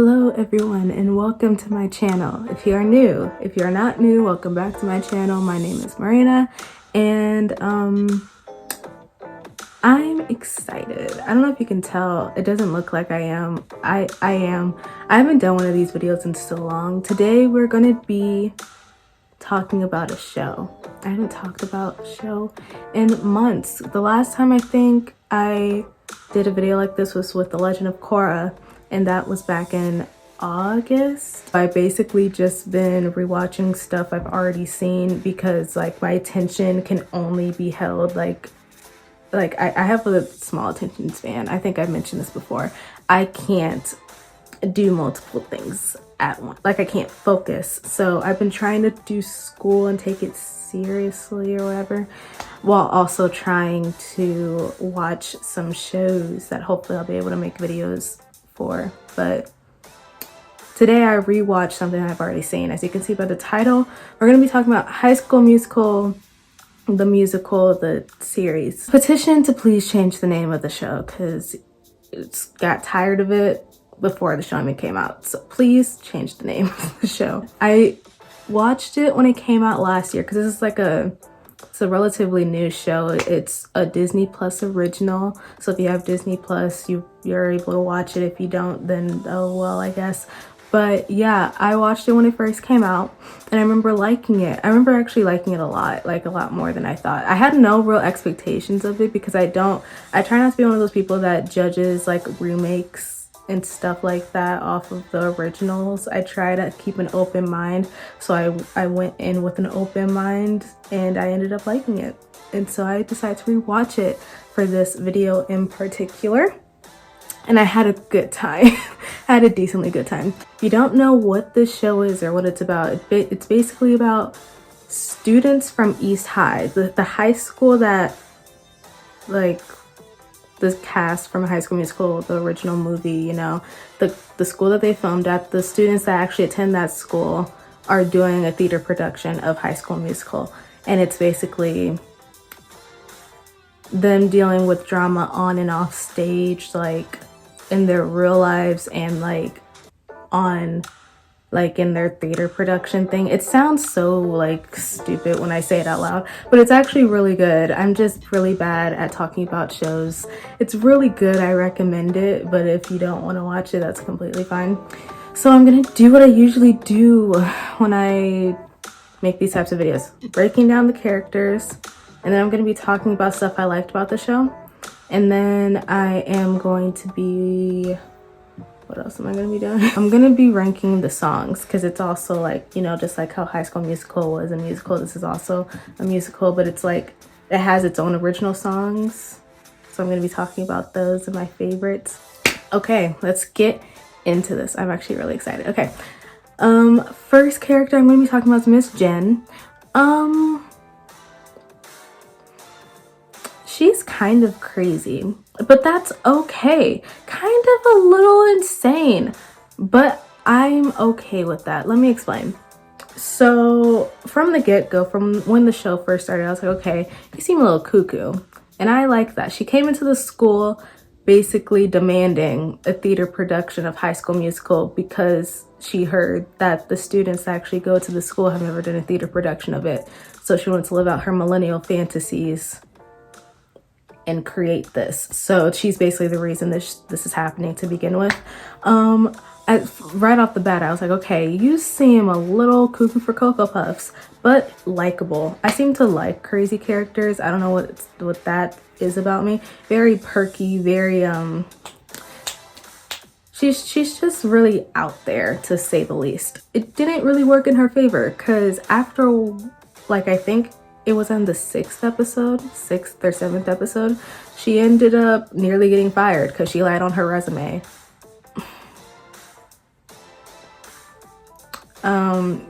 Hello everyone and welcome to my channel. If you are new, if you're not new, welcome back to my channel. My name is Marina and I'm excited. I don't know if you can tell, it doesn't look like I am. I am. I haven't done one of these videos in so long. Today we're gonna be talking about a show. I haven't talked about a show in months. The last time I think I did a video like this was with The Legend of Korra, and that was back in August. I basically just been rewatching stuff I've already seen because like my attention can only be held like I have a small attention span. I think I've mentioned this before. I can't do multiple things at once. Like I can't focus. So I've been trying to do school and take it seriously or whatever, while also trying to watch some shows that hopefully I'll be able to make videos for. But today I rewatched something I've already seen. As you can see by the title, we're going to be talking about High School Musical, the musical, the series. Petition to please change the name of the show because it's got tired of it before the show even came out. So please change the name of the show. I watched it when it came out last year because this is like it's a relatively new show. It's a Disney Plus original. So if you have Disney Plus, you're able to watch it. If you don't, then oh well, I guess. But yeah, I watched it when it first came out and I remember liking it. I remember actually liking it a lot, like a lot more than I thought. I had no real expectations of it because I try not to be one of those people that judges like remakes and stuff like that off of the originals. I try to keep an open mind. So I went in with an open mind and I ended up liking it. And so I decided to rewatch it for this video in particular. And I had a good time. I had a decently good time. If you don't know what this show is or what it's about, it's basically about students from East High, the high school that like the cast from High School Musical, the original movie, you know, the school that they filmed at. The students that actually attend that school are doing a theater production of High School Musical, and it's basically them dealing with drama on and off stage, like in their real lives and like on like in their theater production thing. It sounds so like stupid when I say it out loud, but it's actually really good. I'm just really bad at talking about shows. It's really good. I recommend it, but if you don't want to watch it, that's completely fine. So I'm gonna do what I usually do when I make these types of videos, breaking down the characters, and then I'm gonna be talking about stuff I liked about the show, and then I am going to be, what else am I gonna be doing? I'm gonna be ranking the songs because it's also like, you know, just like how High School Musical was a musical, this is also a musical, but it's like, it has its own original songs. So I'm gonna be talking about those and my favorites. Okay, let's get into this. I'm actually really excited. Okay, first character I'm gonna be talking about is Miss Jen. She's kind of crazy, but that's okay. Kind of a little insane, but I'm okay with that. Let me explain. So from the get-go, from when the show first started, I was like, okay, you seem a little cuckoo. And I like that. She came into the school basically demanding a theater production of High School Musical because she heard that the students that actually go to the school have never done a theater production of it. So she wanted to live out her millennial fantasies and create this. So she's basically the reason this is happening to begin with. Right off the bat, I was like, okay, you seem a little cuckoo for Cocoa Puffs, but likable. I seem to like crazy characters. I don't know what that is about me. Very perky, very she's just really out there, to say the least. It didn't really work in her favor because after, like, I think it was on the 6th or 7th episode, she ended up nearly getting fired because she lied on her resume.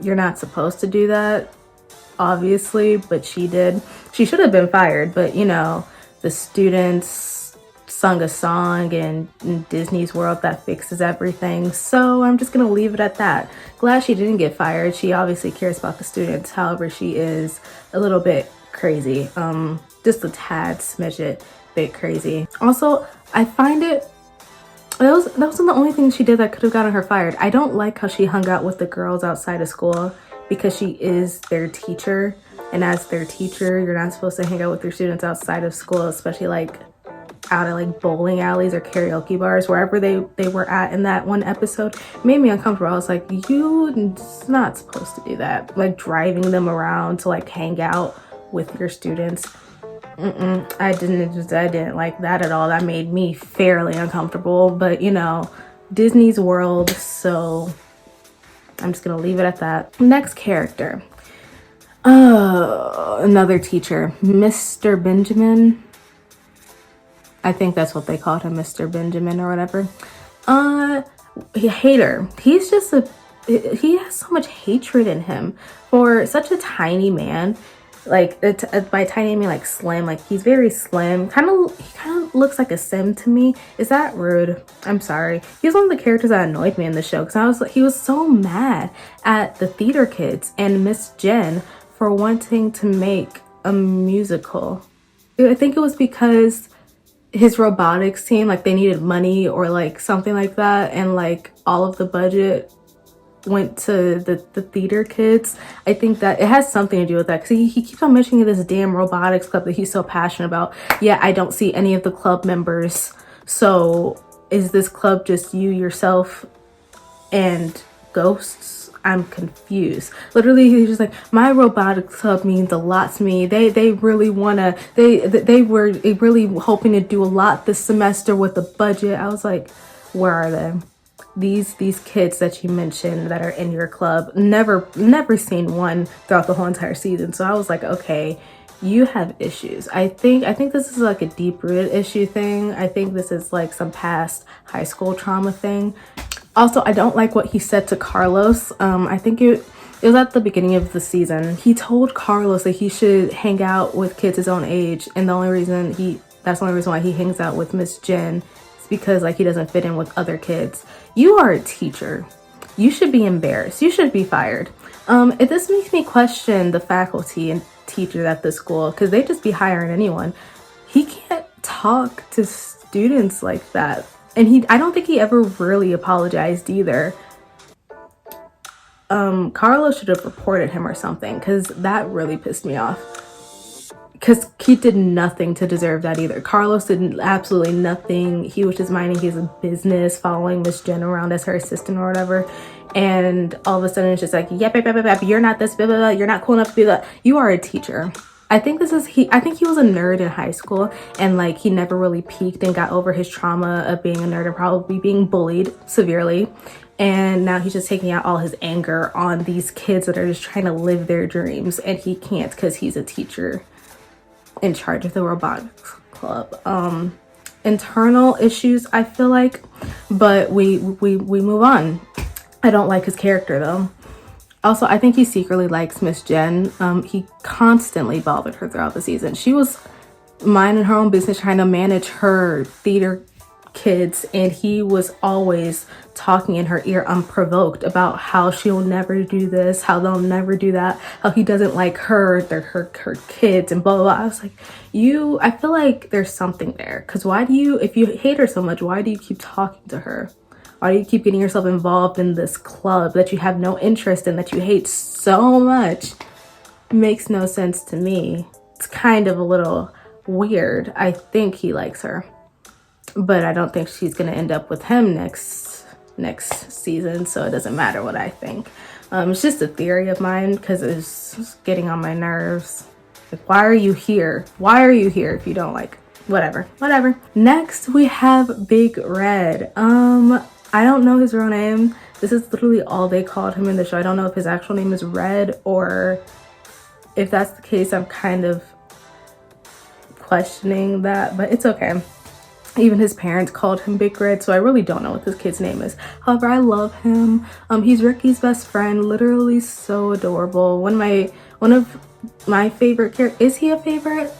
You're not supposed to do that, obviously, but she did. She should have been fired, but you know, the students sung a song in Disney's world that fixes everything. So I'm just gonna leave it at that. Glad she didn't get fired. She obviously cares about the students. However, she is a little bit crazy. Just a tad smidget bit crazy. Also, I find it That wasn't the only thing she did that could have gotten her fired. I don't like how she hung out with the girls outside of school because she is their teacher. And as their teacher, you're not supposed to hang out with your students outside of school, especially like out of like bowling alleys or karaoke bars, wherever they were at in that one episode. It made me uncomfortable. I was like, you're not supposed to do that. Like driving them around to like hang out with your students. I didn't like that at all. That made me fairly uncomfortable, but you know, Disney's world, so I'm just gonna leave it at that. Next character. Another teacher, Mr. Benjamin. I think that's what they called him, Mr. Benjamin or whatever. Hater. He has so much hatred in him for such a tiny man. Like by tiny I mean like slim. Like he's very slim. He kind of looks like a sim to me. Is that rude? I'm sorry. He's one of the characters that annoyed me in the show because he was so mad at the theater kids and Miss Jen for wanting to make a musical. I think it was because his robotics team, like they needed money or like something like that, and like all of the budget went to the theater kids. I think that it has something to do with that because he keeps on mentioning this damn robotics club that he's so passionate about. Yeah, I don't see any of the club members. So is this club just you, yourself, and ghosts? I'm confused. Literally, he's just like, my robotics club means a lot to me. They really wanna, they were really hoping to do a lot this semester with the budget. I was like, where are they? These kids that you mentioned that are in your club, never seen one throughout the whole entire season. So I was like, okay, you have issues. I think this is like a deep-rooted issue thing. I think this is like some past high school trauma thing. Also, I don't like what he said to Carlos. I think it was at the beginning of the season. He told Carlos that he should hang out with kids his own age, and that's the only reason why he hangs out with Miss Jen is because like he doesn't fit in with other kids. You are a teacher. You should be embarrassed. You should be fired. This makes me question the faculty and teachers at the school because they just be hiring anyone. He can't talk to students like that. And I don't think he ever really apologized either. Carlos should have reported him or something because that really pissed me off. Because he did nothing to deserve that either. Carlos did absolutely nothing. He was just minding his business, following Miss Jen around as her assistant or whatever. And all of a sudden it's just like, yep, you're not this, blah, blah, blah. You're not cool enough to be that. You are a teacher. I think he was a nerd in high school and like he never really peaked and got over his trauma of being a nerd and probably being bullied severely. And now he's just taking out all his anger on these kids that are just trying to live their dreams and he can't because he's a teacher in charge of the robotics club. Internal issues, I feel like, but we move on. I don't like his character though. Also, I think he secretly likes Miss Jen. He constantly bothered her throughout the season. She was minding her own business, trying to manage her theater kids, and he was always talking in her ear unprovoked about how she'll never do this, how they'll never do that, how he doesn't like her, they're her kids, and blah, blah, blah. I was like, I feel like there's something there. Because if you hate her so much, why do you keep talking to her? Why do you keep getting yourself involved in this club that you have no interest in, that you hate so much? It makes no sense to me. It's kind of a little weird. I think he likes her, but I don't think she's gonna end up with him next season, so it doesn't matter what I think. It's just a theory of mine because it's getting on my nerves. Like, why are you here? Why are you here if you don't like? Whatever. Next, we have Big Red. I don't know his real name. This is literally all they called him in the show. I don't know if his actual name is Red, or if that's the case, I'm kind of questioning that, but it's okay. Even his parents called him Big Red, so I really don't know what this kid's name is. However, I love him. He's Ricky's best friend, literally so adorable. One of my favorite characters. Is he a favorite?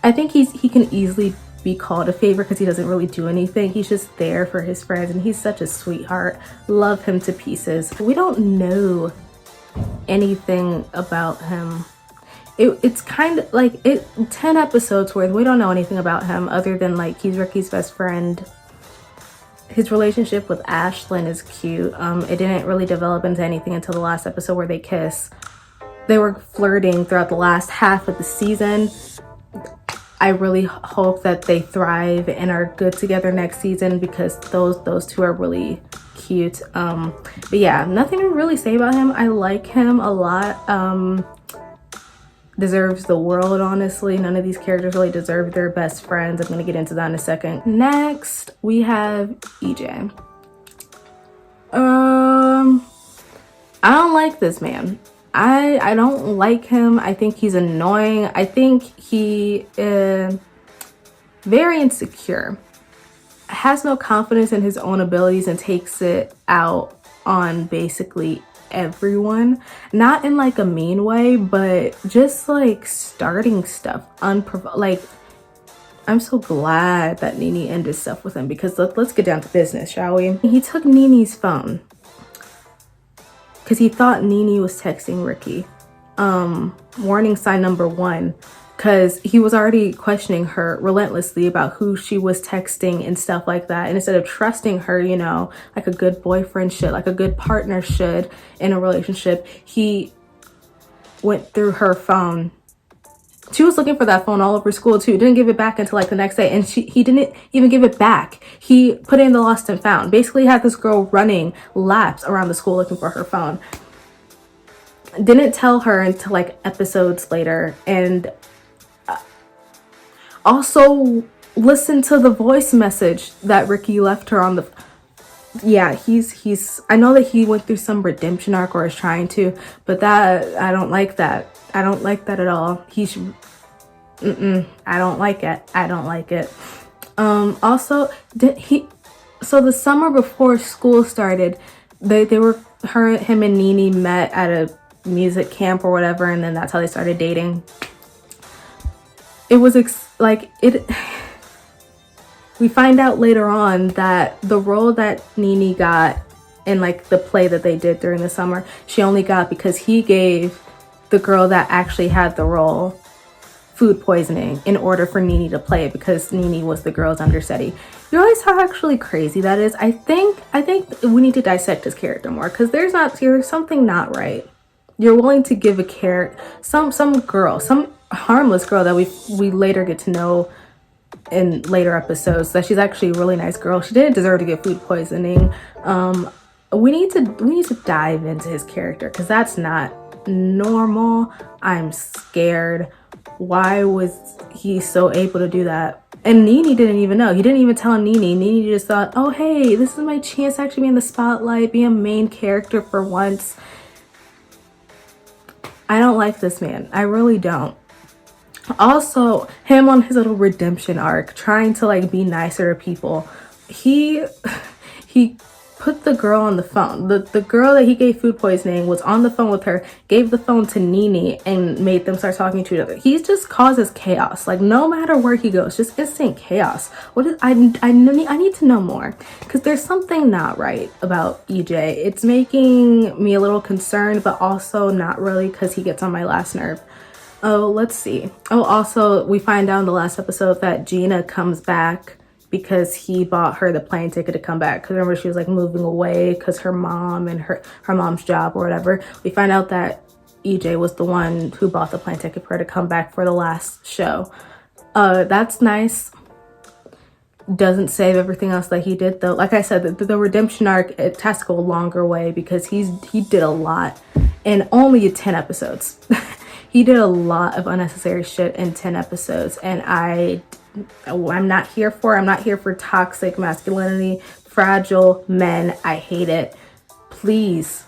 I think he can easily be called a favorite because he doesn't really do anything. He's just there for his friends and he's such a sweetheart. Love him to pieces. We don't know anything about him. It's kind of like 10 episodes worth. We don't know anything about him other than like he's Ricky's best friend. His relationship with Ashlyn is cute. It didn't really develop into anything until the last episode where they kiss. They were flirting throughout the last half of the season. I really hope that they thrive and are good together next season because those two are really cute. But yeah, nothing to really say about him. I like him a lot. Deserves the world, honestly. None of these characters really deserve their best friends. I'm gonna get into that in a second. Next, we have EJ. I don't like this man. I don't like him. I think he's annoying. I think he is very insecure, has no confidence in his own abilities, and takes it out on basically everyone. Not in like a mean way, but just like starting stuff like, I'm so glad that Nene ended stuff with him because let's get down to business, shall we? He took Nene's phone because he thought Nene was texting Ricky. Warning sign number 1, because he was already questioning her relentlessly about who she was texting and stuff like that. And instead of trusting her, you know, like a good boyfriend should, like a good partner should in a relationship, he went through her phone. She was looking for that phone all over school too. Didn't give it back until like the next day, and he didn't even give it back. He put it in the lost and found. Basically had this girl running laps around the school looking for her phone. Didn't tell her until like episodes later. And also listen to the voice message that Ricky left her on the... Yeah, he's I know that he went through some redemption arc or is trying to, but that I don't like that. I don't like that at all. I don't like it. I don't like it. Also, so the summer before school started, they were him and Nene met at a music camp or whatever, and then that's how they started dating. It was we find out later on that the role that Nene got in like the play that they did during the summer, she only got because he gave the girl that actually had the role food poisoning in order for Nene to play it, because Nene was the girl's understudy. You realize how actually crazy that is? I think we need to dissect his character more, because there's something not right. You're willing to give a character, some girl, some harmless girl that we later get to know in later episodes, that she's actually a really nice girl. She didn't deserve to get food poisoning. We need to dive into his character, because that's not normal. I'm scared. Why was he so able to do that? And Nene didn't even know. He didn't even tell Nene. Nene just thought, oh hey, this is my chance to actually be in the spotlight, be a main character for once. I don't like this man. I really don't. Also, him on his little redemption arc, trying to like be nicer to people. He put the girl on the phone. The girl that he gave food poisoning was on the phone with her, gave the phone to Nene, and made them start talking to each other. He just causes chaos. Like, no matter where he goes, just instant chaos. I need to know more, because there's something not right about EJ. It's making me a little concerned, but also not really, because he gets on my last nerve. Oh, let's see. Oh, also, we find out in the last episode that Gina comes back because he bought her the plane ticket to come back. Because remember, she was like moving away because her mom and her mom's job or whatever. We find out that EJ was the one who bought the plane ticket for her to come back for the last show. That's nice. Doesn't save everything else that he did though. Like I said, the redemption arc, it has to go a longer way, because he did a lot in only 10 episodes. He did a lot of unnecessary shit in 10 episodes, and I'm not here for. I'm not here for toxic masculinity, fragile men. I hate it. Please,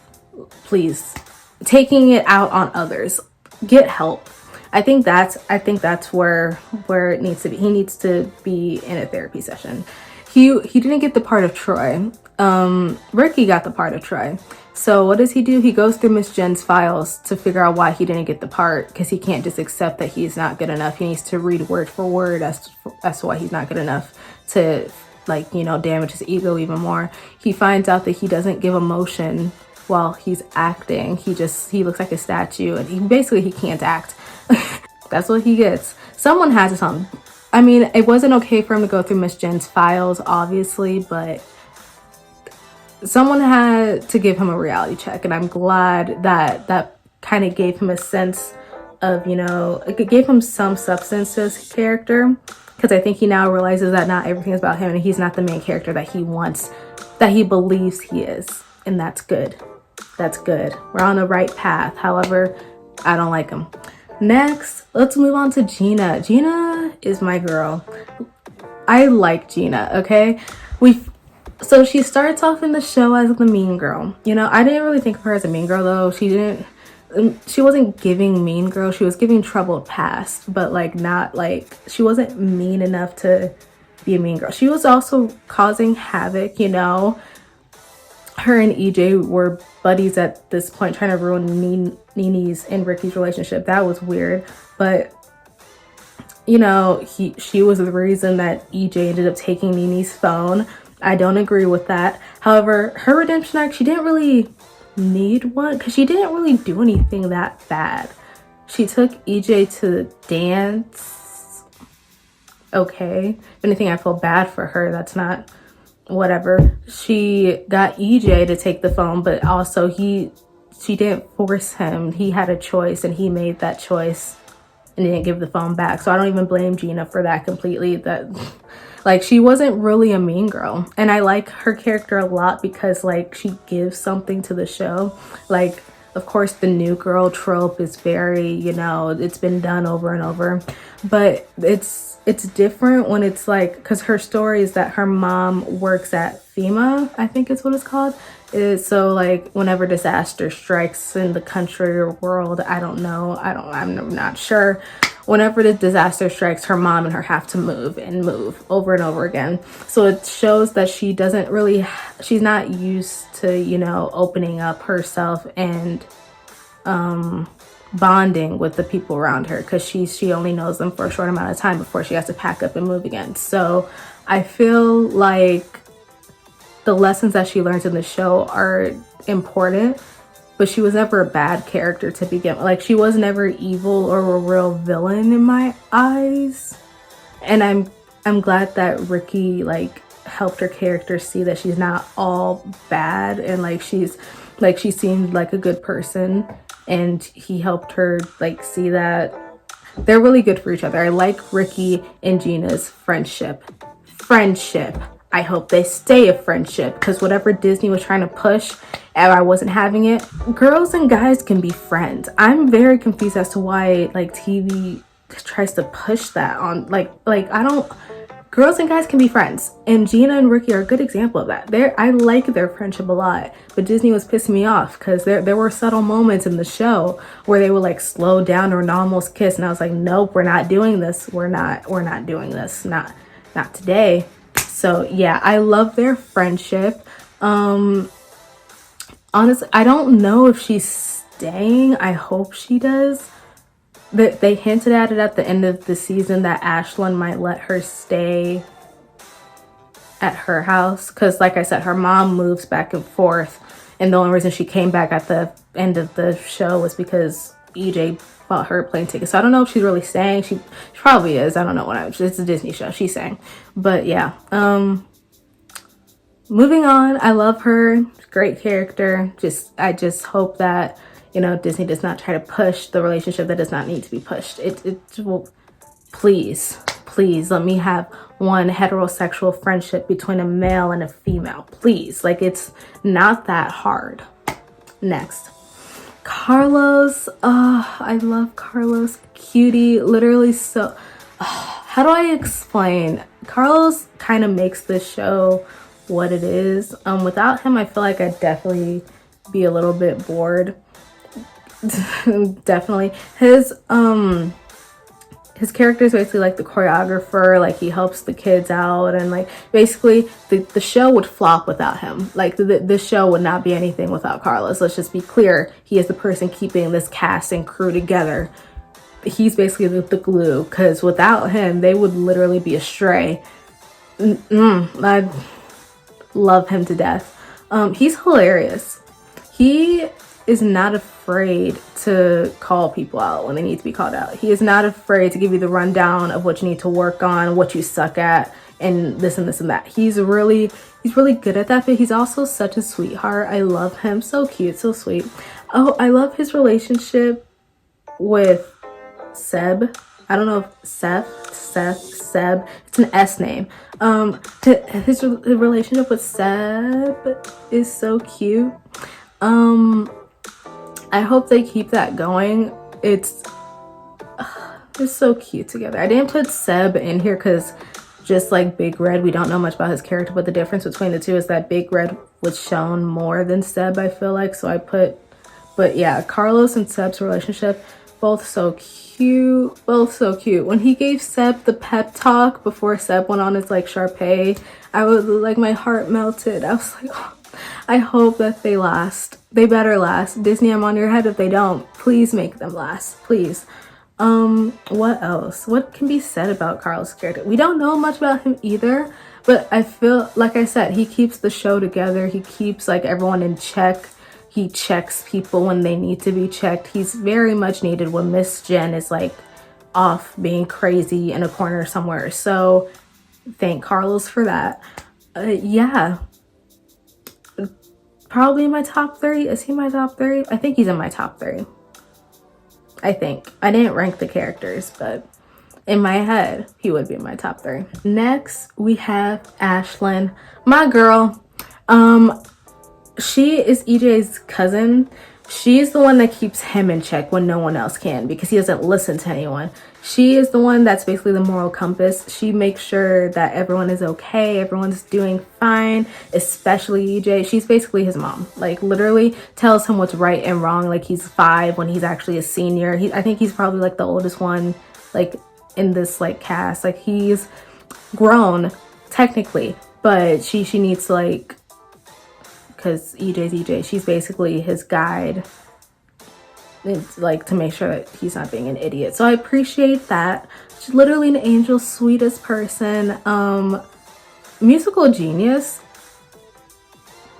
taking it out on others. Get help. I think that's where it needs to be. He needs to be in a therapy session. He didn't get the part of Troy. Ricky got the part of Troy. So what does he do? He goes through Miss Jen's files to figure out why he didn't get the part, because he can't just accept that he's not good enough. He needs to read word for word as to why he's not good enough to, like, you know, damage his ego even more. He finds out that he doesn't give emotion while he's acting. He looks like a statue, and he can't act. That's what he gets. Someone has to tell him. I mean, it wasn't okay for him to go through Miss Jen's files, obviously, but someone had to give him a reality check, and I'm glad that that kind of gave him a sense of, you know, it gave him some substance to his character, because I think he now realizes that not everything is about him, and he's not the main character that he wants, that he believes he is, and that's good. That's good. We're on the right path. However, I don't like him. Next, let's move on to Gina. Gina is my girl. I like Gina, okay? So she starts off in the show as the mean girl. You know, I didn't really think of her as a mean girl, though. She wasn't giving mean girl. She was giving troubled past, but like not like, she wasn't mean enough to be a mean girl. She was also causing havoc, you know. Her and EJ were buddies at this point, trying to ruin Nini's and Ricky's relationship. That was weird, but you know, she was the reason that EJ ended up taking Nini's phone. I don't agree with that. However, her redemption arc, she didn't really need one, because she didn't really do anything that bad. She took EJ to the dance. Okay, if anything, I feel bad for her. That's not, whatever. She got EJ to take the phone, but also she didn't force him. He had a choice, and he made that choice and didn't give the phone back. So I don't even blame Gina for that completely. That, like, she wasn't really a mean girl, and I like her character a lot because like she gives something to the show. Like, of course, the new girl trope is very, you know, it's been done over and over, but it's different when it's like, because her story is that her mom works at FEMA, I think it's what it's called. So like whenever disaster strikes in the country or world, I don't know, I'm not sure. Whenever the disaster strikes, her mom and her have to move over and over again. So it shows that she doesn't really, she's not used to, you know, opening up herself and bonding with the people around her, because she only knows them for a short amount of time before she has to pack up and move again. So I feel like the lessons that she learns in the show are important, but she was never a bad character to begin with. Like, she was never evil or a real villain in my eyes. And I'm glad that Ricky like helped her character see that she's not all bad, and like she seemed like a good person, and he helped her like see that they're really good for each other. I like Ricky and Gina's friendship. I hope they stay a friendship, because whatever Disney was trying to push and I wasn't having it. Girls and guys can be friends. I'm very confused as to why like TV tries to push that on like I don't. Girls and guys can be friends, and Gina and Ricky are a good example of that. I like their friendship a lot, but Disney was pissing me off because there were subtle moments in the show where they would like slow down or almost kiss, and I was like, nope, we're not doing this. We're not doing this. Not today. So yeah, I love their friendship. Honestly, I don't know if she's staying. I hope she does. They hinted at it at the end of the season that Ashlyn might let her stay at her house, because like I said, her mom moves back and forth, and the only reason she came back at the end of the show was because EJ bought her a plane ticket. So I don't know if she's really staying. She probably is. I don't know it's a Disney show. She's saying, but yeah. Moving on. I love her. Great character. I just hope that, you know, Disney does not try to push the relationship that does not need to be pushed. It will, please let me have one heterosexual friendship between a male and a female. Please, like, it's not that hard. Next, Carlos. I love Carlos. Cutie, literally so. How do I explain? Carlos kind of makes this show what it is. Without him, I feel like I'd definitely be a little bit bored. Definitely. His character is basically like the choreographer. Like, he helps the kids out, and like basically the show would flop without him. Like the show would not be anything without Carlos. Let's just be clear. He is the person keeping this cast and crew together. He's basically the glue, because without him they would literally be astray. I love him to death. He's hilarious. He is not afraid to call people out when they need to be called out. He is not afraid to give you the rundown of what you need to work on, what you suck at, and this and this and that. He's really good at that, but he's also such a sweetheart. I love him. So cute, so sweet. Oh, I love his relationship with Seb. I don't know if Seb. It's an S name. His relationship with Seb is so cute. I hope they keep that going. It's they're so cute together. I didn't put Seb in here because just like Big Red, we don't know much about his character, but the difference between the two is that Big Red was shown more than Seb, I feel like. So I put, but yeah, Carlos and Seb's relationship, both so cute, both so cute. When he gave Seb the pep talk before Seb went on his like Sharpay, I was like, my heart melted. I was like, oh, I hope that they last. They better last. Disney, I'm on your head if they don't. Please make them last, please. What else? What can be said about Carlos' character? We don't know much about him either, but I feel, like I said, he keeps the show together. He keeps like everyone in check. He checks people when they need to be checked. He's very much needed when Miss Jen is like off being crazy in a corner somewhere. So thank Carlos for that. Yeah. Probably in my top 3. Is he my top 3? I think he's in my top 3. I think. I didn't rank the characters, but in my head, he would be in my top 3. Next, we have Ashlyn, my girl. She is EJ's cousin. She's the one that keeps him in check when no one else can because he doesn't listen to anyone. She is the one that's basically the moral compass. She makes sure that everyone is okay, everyone's doing fine, especially EJ. She's basically his mom. Like literally tells him what's right and wrong. Like he's 5 when he's actually a senior. I think he's probably like the oldest one like in this like cast. Like he's grown technically, but she needs to like, because EJ's EJ, she's basically his guide. It's like to make sure that he's not being an idiot. So I appreciate that. She's literally an angel, sweetest person. Musical genius.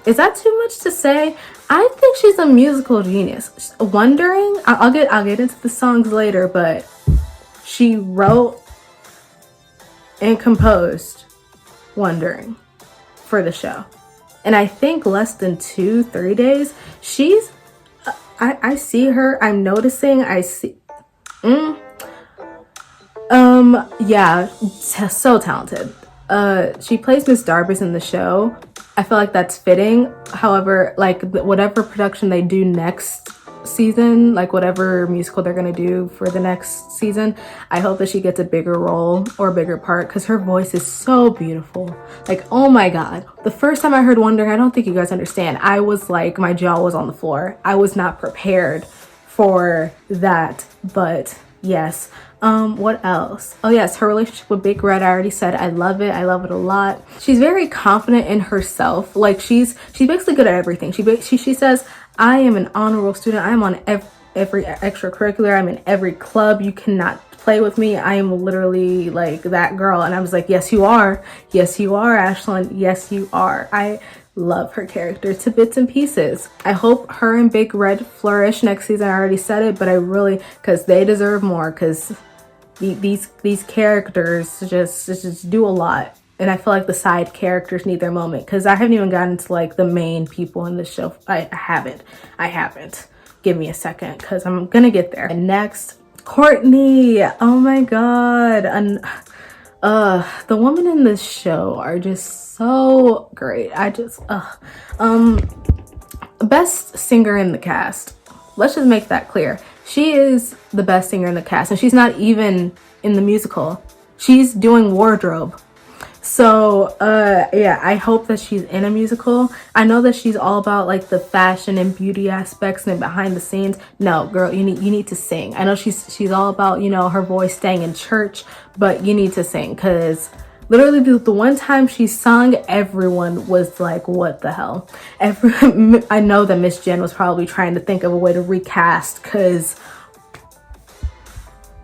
Is that too much to say? I think she's a musical genius. Wondering, I'll get into the songs later, but she wrote and composed Wondering for the show. And I think less than 2-3 days, she's, I see her, I'm noticing, I see, yeah, so talented. She plays Miss Darbus in the show. I feel like that's fitting. However, like whatever production they do next season, like whatever musical they're gonna do for the next season, I hope that she gets a bigger role or a bigger part because her voice is so beautiful. Like, oh my god, the first time I heard Wondering, I don't think you guys understand, I was like, my jaw was on the floor. I was not prepared for that, but yes. What else? Oh yes, her relationship with Big Red, I already said I love it a lot. She's very confident in herself. Like she's basically good at everything. She says, I am an honorable student. I'm on every extracurricular. I'm in every club. You cannot play with me. I am literally like that girl. And I was like, yes, you are. Yes, you are, Ashlyn. Yes, you are. I love her character to bits and pieces. I hope her and Big Red flourish next season. I already said it, but I really, because they deserve more, because these characters just do a lot. And I feel like the side characters need their moment because I haven't even gotten to like the main people in the show. I haven't. Give me a second because I'm gonna get there. And next, Courtney. Oh my god. And the women in this show are just so great. Best singer in the cast. Let's just make that clear. She is the best singer in the cast, and she's not even in the musical. She's doing wardrobe. So yeah, I hope that she's in a musical. I know that she's all about like the fashion and beauty aspects and behind the scenes. No, girl, you need to sing. I know she's all about, you know, her voice staying in church, but you need to sing because literally the one time she sung, everyone was like, what the hell? I know that Miss Jen was probably trying to think of a way to recast because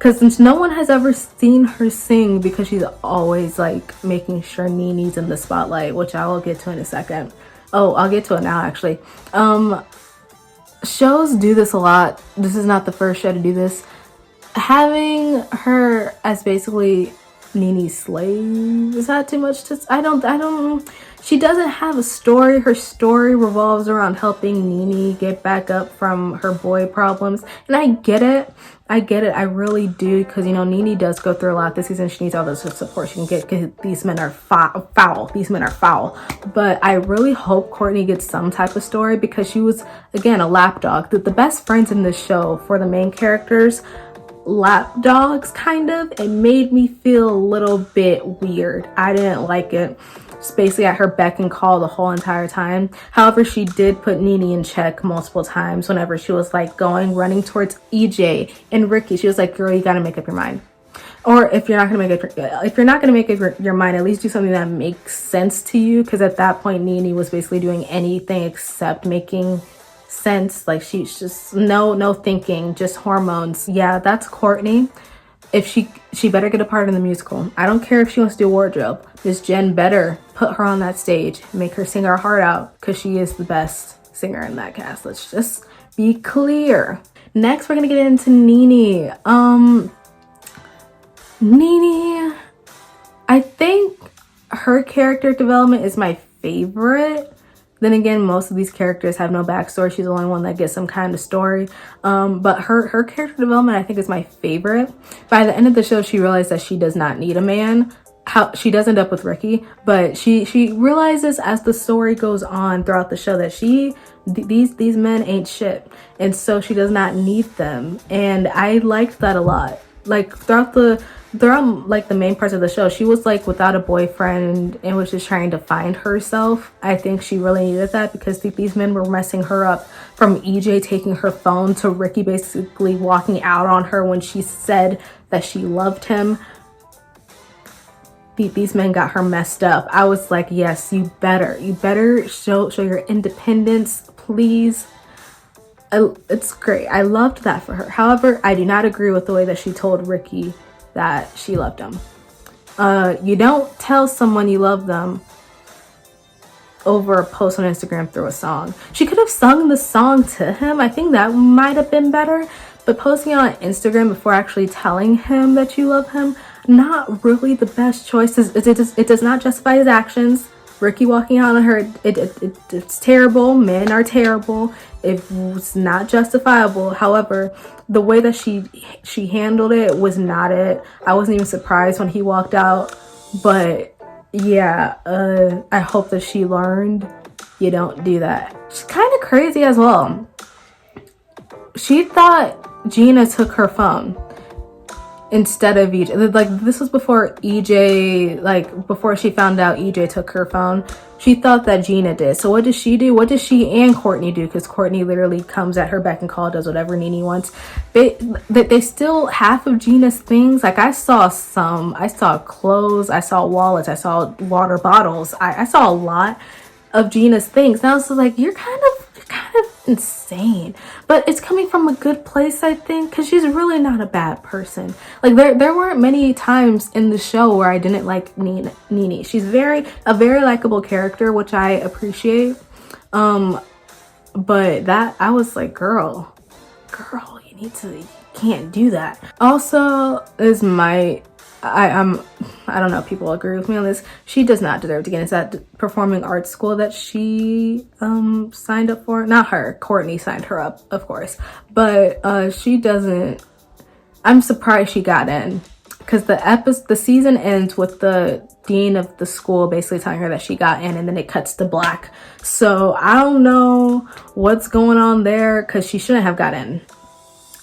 since no one has ever seen her sing, because she's always like making sure Nini's in the spotlight, which I will get to in a second. Oh, I'll get to it now actually. shows do this a lot. This is not the first show to do this. Having her as basically Nini's slave, is that too much to, I don't, she doesn't have a story. Her story revolves around helping Nini get back up from her boy problems. And I get it. I really do, because, you know, Nini does go through a lot this season. She needs all the support she can get, because these men are foul. These men are foul. But I really hope Courtney gets some type of story, because she was, again, a lapdog. The best friends in this show for the main characters, lapdogs, kind of. It made me feel a little bit weird. I didn't like it. Just basically at her beck and call the whole entire time. However, she did put Nini in check multiple times whenever she was like running towards EJ and Ricky. She was like, girl, you gotta make up your mind. Or if you're not gonna make up your mind, at least do something that makes sense to you. Because at that point, Nini was basically doing anything except making sense. Like, she's just no thinking, just hormones. Yeah, that's Courtney. If she better get a part in the musical. I don't care if she wants to do wardrobe. Miss Jen better put her on that stage, make her sing her heart out, because she is the best singer in that cast. Let's just be clear. Next, we're gonna get into Nini. Nini, I think her character development is my favorite. Then again, most of these characters have no backstory. She's the only one that gets some kind of story. But her character development, I think, is my favorite. By the end of the show, she realized that she does not need a man. She does end up with Ricky, but she realizes as the story goes on throughout the show that these men ain't shit, and so she does not need them. And I liked that a lot. Like throughout like the main parts of the show, she was like without a boyfriend and was just trying to find herself. I think she really needed that, because these men were messing her up, from EJ taking her phone to Ricky basically walking out on her when she said that she loved him. These men got her messed up. I was like, yes, you better show your independence, please. It's great. I loved that for her. However, I do not agree with the way that she told Ricky that she loved him. You don't tell someone you love them over a post on Instagram through a song. She could have sung the song to him. I think that might have been better. But posting it on Instagram before actually telling him that you love him, not really the best choice. It does not justify his actions. Ricky walking out on her, it's terrible. Men are terrible. It's not justifiable. However, the way that she handled it was not it. I wasn't even surprised when he walked out. But yeah, I hope that she learned you don't do that. She's kind of crazy as well. She thought Gina took her phone instead of EJ. Like, this was before EJ, like before she found out EJ took her phone. She thought that Gina did. So what does she do? What does she and Courtney do? Because Courtney literally comes at her beck and call, does whatever Nini wants. They steal half of Gina's things. Like, I saw clothes, I saw wallets, I saw water bottles. I saw a lot of Gina's things. And I was like, you're kind of insane. But it's coming from a good place, I think, because she's really not a bad person. Like, there weren't many times in the show where I didn't like Nini. She's a very likable character, which I appreciate. But that, I was like, girl, you can't do that. Also, I don't know if people agree with me on this. She does not deserve to get into that performing arts school that she signed up for. Not her, Courtney signed her up, of course. But she doesn't. I'm surprised she got in, because the season ends with the dean of the school basically telling her that she got in, and then it cuts to black. So I don't know what's going on there, because she shouldn't have got in.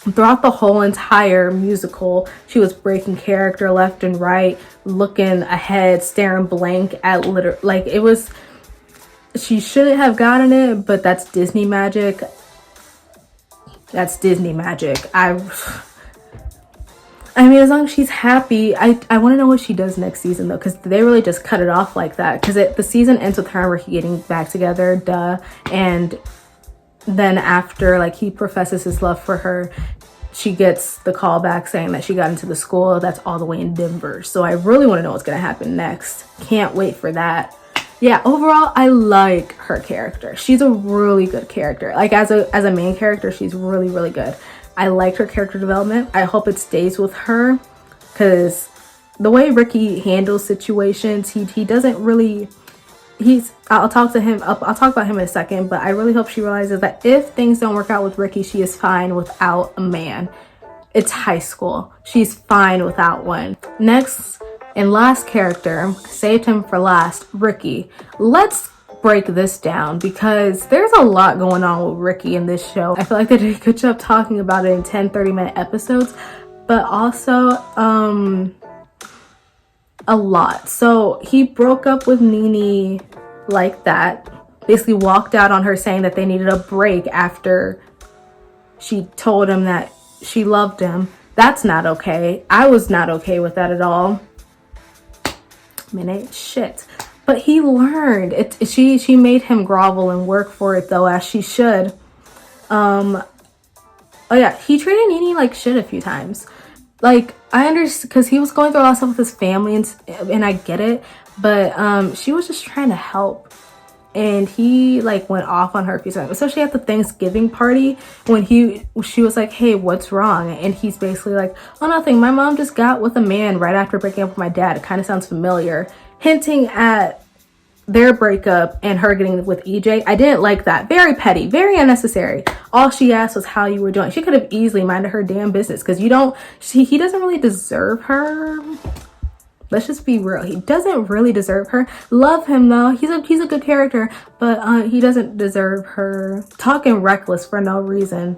Throughout the whole entire musical, she was breaking character left and right, looking ahead, staring blank at like, it was, she shouldn't have gotten it, but that's Disney magic. That's Disney magic. I mean, as long as she's happy. I want to know what she does next season, though, because they really just cut it off like that. Because the season ends with her and Ricky getting back together, and then after, like, he professes his love for her, she gets the call back saying that she got into the school that's all the way in Denver. So I really want to know what's going to happen next. Can't wait for that. yeah, overall, I like her character. She's a really good character. Like, as a main character, she's really, really good. I liked her character development. I hope it stays with her, because the way Ricky handles situations, he doesn't really, I'll talk to him, I'll talk about him in a second, but I really hope she realizes that if things don't work out with Ricky, she is fine without a man. It's high school. She's fine without one. Next and last character, saved him for last, Ricky. Let's break this down because there's a lot going on with Ricky in this show. I feel like they did a good job talking about it in 10-30-minute episodes, but also a lot. So he broke up with Nene like that, basically walked out on her saying that they needed a break after she told him that she loved him. That's not okay. I was not okay with that at all. Shit. But he learned it. She made him grovel and work for it, though, as she should. Oh yeah, he treated Nene like shit a few times. Like, I understand, because he was going through a lot of stuff with his family, and I get it, but she was just trying to help, and he like went off on her a few times, especially at the Thanksgiving party when she was like, hey, what's wrong? And he's basically like, oh, nothing, my mom just got with a man right after breaking up with my dad. It kind of sounds familiar, hinting at their breakup and her getting with EJ. I didn't like that. Very petty, very unnecessary. All she asked was how you were doing. She could have easily minded her damn business, because he doesn't really deserve her. Let's just be real. He doesn't really deserve her. Love him though. He's a good character, but he doesn't deserve her. Talking reckless for no reason.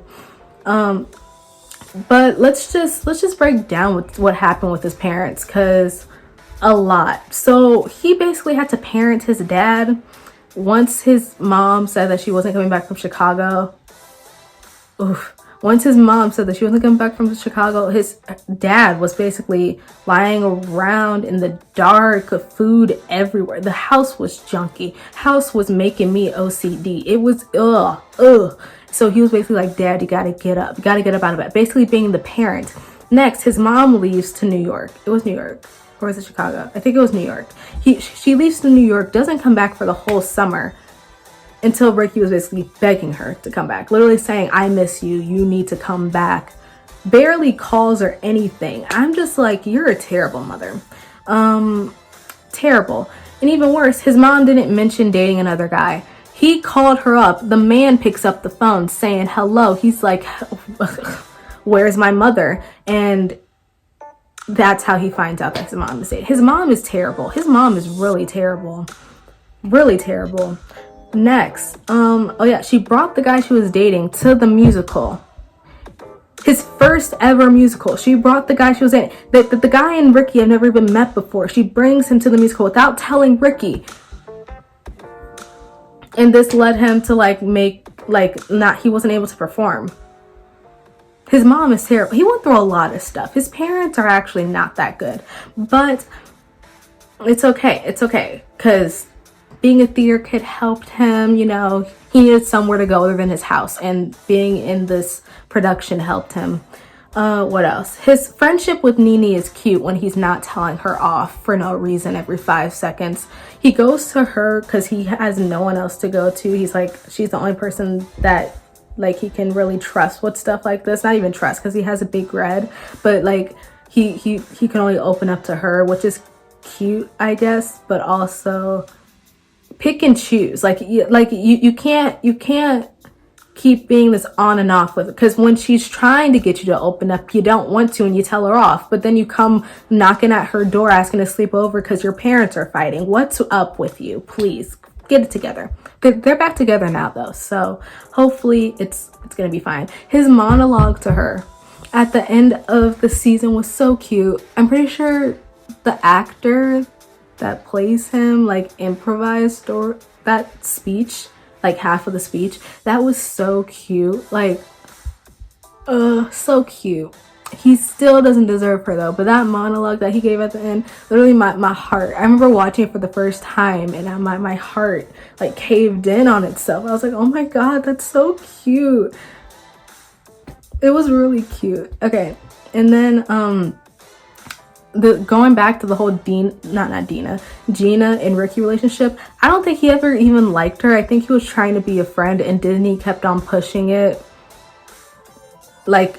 But let's just break down what happened with his parents, because a lot. So he basically had to parent his dad. Once his mom said that she wasn't coming back from Chicago. Once his mom said that she wasn't coming back from Chicago, his dad was basically lying around in the dark, food everywhere. The house was junky. House was making me OCD. It was ugh. So he was basically like, Dad, you gotta get up. You gotta get up out of bed. Basically being the parent. Next, his mom leaves to New York. It was New York. Or was it Chicago? I think it was New York. She leaves to New York, doesn't come back for the whole summer, until Ricky was basically begging her to come back. Literally saying, I miss you. You need to come back. Barely calls her anything. I'm just like, you're a terrible mother. Terrible. And even worse, his mom didn't mention dating another guy. He called her up. The man picks up the phone saying hello. He's like, where's my mother? And that's how he finds out that his mom is dating. His mom is terrible. His mom is really terrible. Really terrible. Next, oh yeah, she brought the guy she was dating to the musical. His first ever musical. She brought the guy she was dating. The guy and Ricky have never even met before. She brings him to the musical without telling Ricky. And this led him to he wasn't able to perform. His mom is terrible. He went through a lot of stuff. His parents are actually not that good. But it's okay. It's okay. Because being a theater kid helped him, he needed somewhere to go other than his house, and being in this production helped him. What else? His friendship with Nene is cute when he's not telling her off for no reason every 5 seconds. He goes to her because he has no one else to go to. He's like, she's the only person that he can really trust with stuff like this. Not even trust, because he has a big red, but he can only open up to her, which is cute, I guess, but also pick and choose. You can't keep being this on and off with it, because when she's trying to get you to open up, you don't want to and you tell her off, but then you come knocking at her door asking to sleep over because your parents are fighting. What's up with you? Please get it together. They're back together now though, so hopefully it's gonna be fine. His monologue to her at the end of the season was so cute. I'm pretty sure the actor that plays him improvised or that speech, half of the speech. That was so cute. So cute. He still doesn't deserve her though, but that monologue that he gave at the end, literally my heart, I remember watching it for the first time and my heart caved in on itself. I was like, oh my god, that's so cute. It was really cute. Okay, and then going back to the whole Gina and Ricky relationship, I don't think he ever even liked her. I think he was trying to be a friend, and Disney kept on pushing it, like,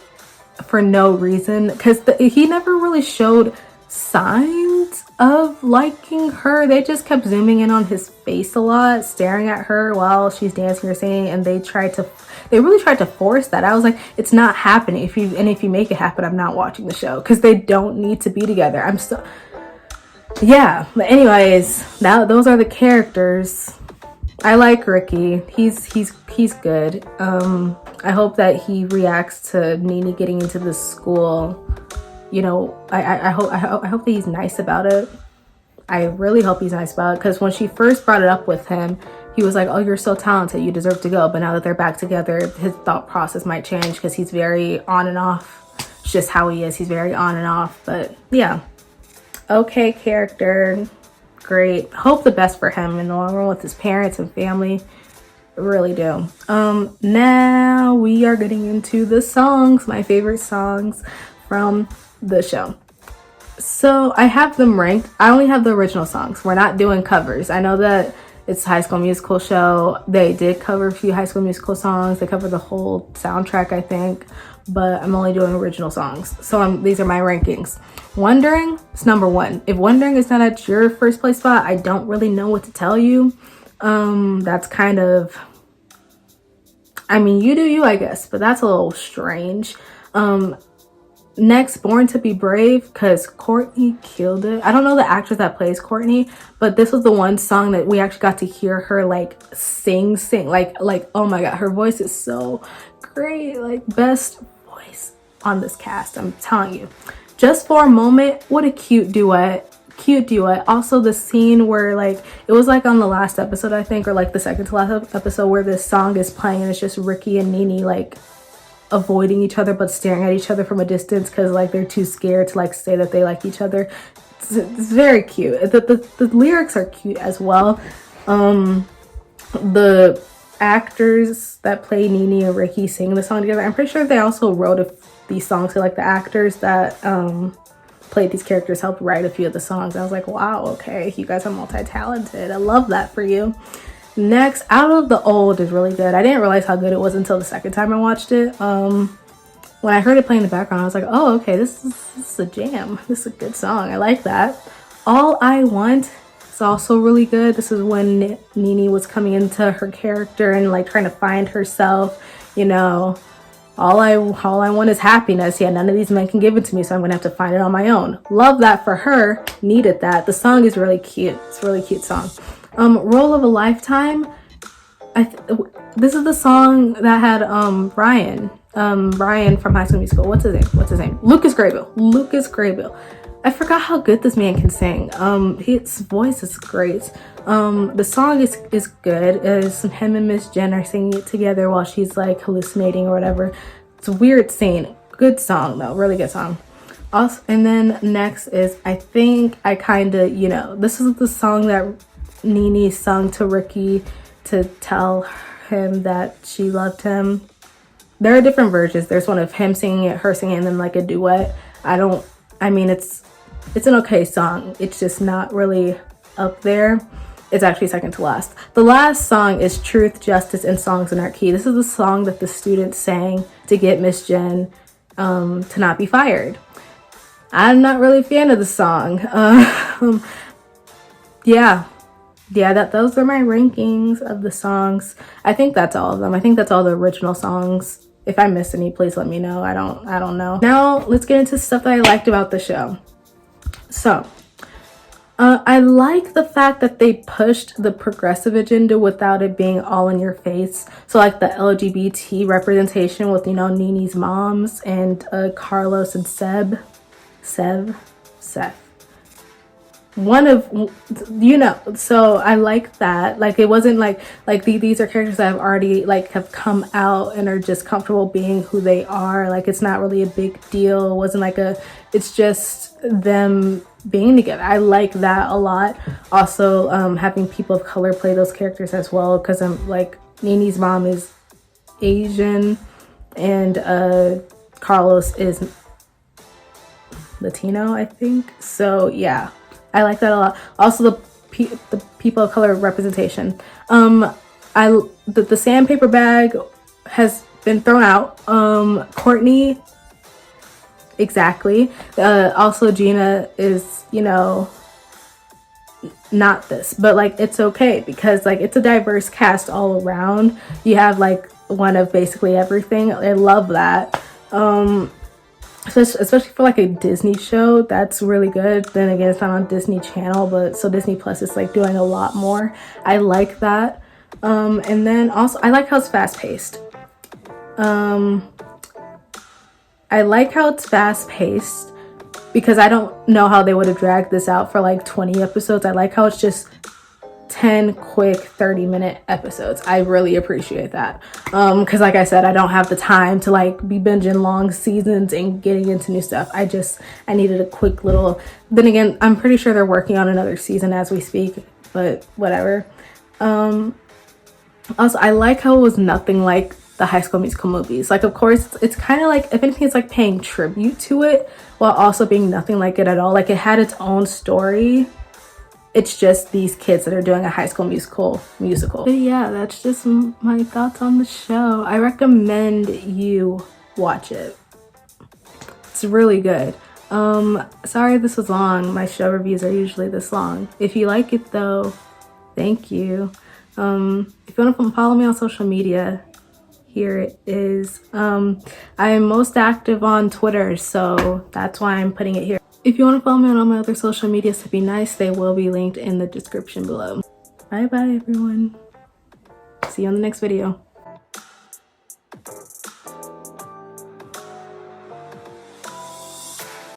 for no reason, because he never really showed signs of liking her. They just kept zooming in on his face a lot, staring at her while she's dancing or singing, and they really tried to force that. I was like, it's not happening. If you make it happen, I'm not watching the show, because they don't need to be together. Yeah. But anyways, those are the characters. I like Ricky. He's good. I hope that he reacts to Nene getting into the school. You know, I hope that he's nice about it. I really hope he's nice about it, because when she first brought it up with him, he was like, oh, you're so talented, you deserve to go. But now that they're back together, his thought process might change, because he's very on and off. It's just how he is. He's very on and off. But yeah, okay character, great. Hope the best for him in the long run with his parents and family. Really do. Now we are getting into the songs, my favorite songs from the show. So I have them ranked. I only have the original songs. We're not doing covers. I know that it's a High School Musical show. They did cover a few High School Musical songs. They covered the whole soundtrack, I think, but I'm only doing original songs. So these are my rankings. Wondering is number 1. If Wondering is not at your first place spot, I don't really know what to tell you. That's kind of, I mean, you do you, I guess, but that's a little strange. Next, Born to Be Brave, because Courtney killed it. I don't know the actress that plays Courtney, but this was the one song that we actually got to hear her like sing like oh my god, her voice is so great. Like, best voice on this cast, I'm telling you. Just for a Moment, what a cute duet. Also, the scene where, like, it was like on the last episode, I think, or like the second to last episode, where this song is playing and it's just Ricky and Nene like avoiding each other but staring at each other from a distance, because like they're too scared to like say that they like each other. It's very cute. The lyrics are cute as well. The actors that play Nene and Ricky sing the song together, I'm pretty sure they also wrote these songs. So like the actors that played these characters helped write a few of the songs. I was like, wow, okay, you guys are multi-talented. I love that for you. Next, Out of the Old is really good. I didn't realize how good it was until the second time I watched it. When I heard it playing in the background, I was like, oh, okay, this is a jam. This is a good song. I like that. All I Want is also really good. This is when Nene was coming into her character and like trying to find herself. You know, all I want is happiness. Yeah, none of these men can give it to me, so I'm gonna have to find it on my own. Love that for her. Needed that. The song is really cute. It's a really cute song. Role of a Lifetime. This is the song that had Ryan from High School Musical. What's his name? Lucas Graybill. I forgot how good this man can sing. His voice is great. The song is good. It's him and Miss Jen are singing it together while she's like hallucinating or whatever. It's a weird scene. Good song though, really good song. Also, and then next is, I think I kinda, you know, this is the song that Nene sung to Ricky to tell him that she loved him. There are different versions. There's one of him singing it, her singing it, and then like a duet. I mean, it's an okay song. It's just not really up there. It's actually second to last. The last song is Truth, Justice, and Songs in Our Key. This is the song that the students sang to get Miss Jen to not be fired. I'm not really a fan of the song. Those are my rankings of the songs. I think that's all of them. I think that's all the original songs. If I missed any, please let me know. I don't know. Now let's get into stuff that I liked about the show. So I like the fact that they pushed the progressive agenda without it being all in your face. So like the LGBT representation with, you know, Nene's moms and Carlos and Seth. One of, you know, so I like that. Like, it wasn't like these are characters that have already like have come out and are just comfortable being who they are. Like, it's not really a big deal. It wasn't like it's just them being together. I like that a lot. Also, having people of color play those characters as well, because I'm like, Nene's mom is Asian and Carlos is Latino, I think. So yeah, I like that a lot. Also the people of color representation. The sandpaper bag has been thrown out. Courtney, exactly. Also Gina is, you know, not this, but like it's okay because like it's a diverse cast all around. You have like one of basically everything. I love that. Especially for like a Disney show, that's really good. Then again, it's not on Disney Channel, but so Disney Plus is like doing a lot more. I like that. And then also I like how it's fast paced. I like how it's fast paced because I don't know how they would have dragged this out for like 20 episodes. I like how it's just 10 quick 30-minute episodes. I really appreciate that because like I said, I don't have the time to like be binging long seasons and getting into new stuff. I needed a quick little. Then again, I'm pretty sure they're working on another season as we speak, but whatever. Also, I like how it was nothing like the High School Musical movies. Like, of course, it's kind of like, if anything, it's like paying tribute to it while also being nothing like it at all. Like, it had its own story. It's just these kids that are doing a High School musical. But yeah, that's just my thoughts on the show. I recommend you watch it. It's really good. Sorry this was long. My show reviews are usually this long. If you like it though, thank you. If you want to follow me on social media, here it is. I am most active on Twitter, so that's why I'm putting it here. If you want to follow me on all my other social medias to be nice, they will be linked in the description below. Bye bye everyone. See you on the next video.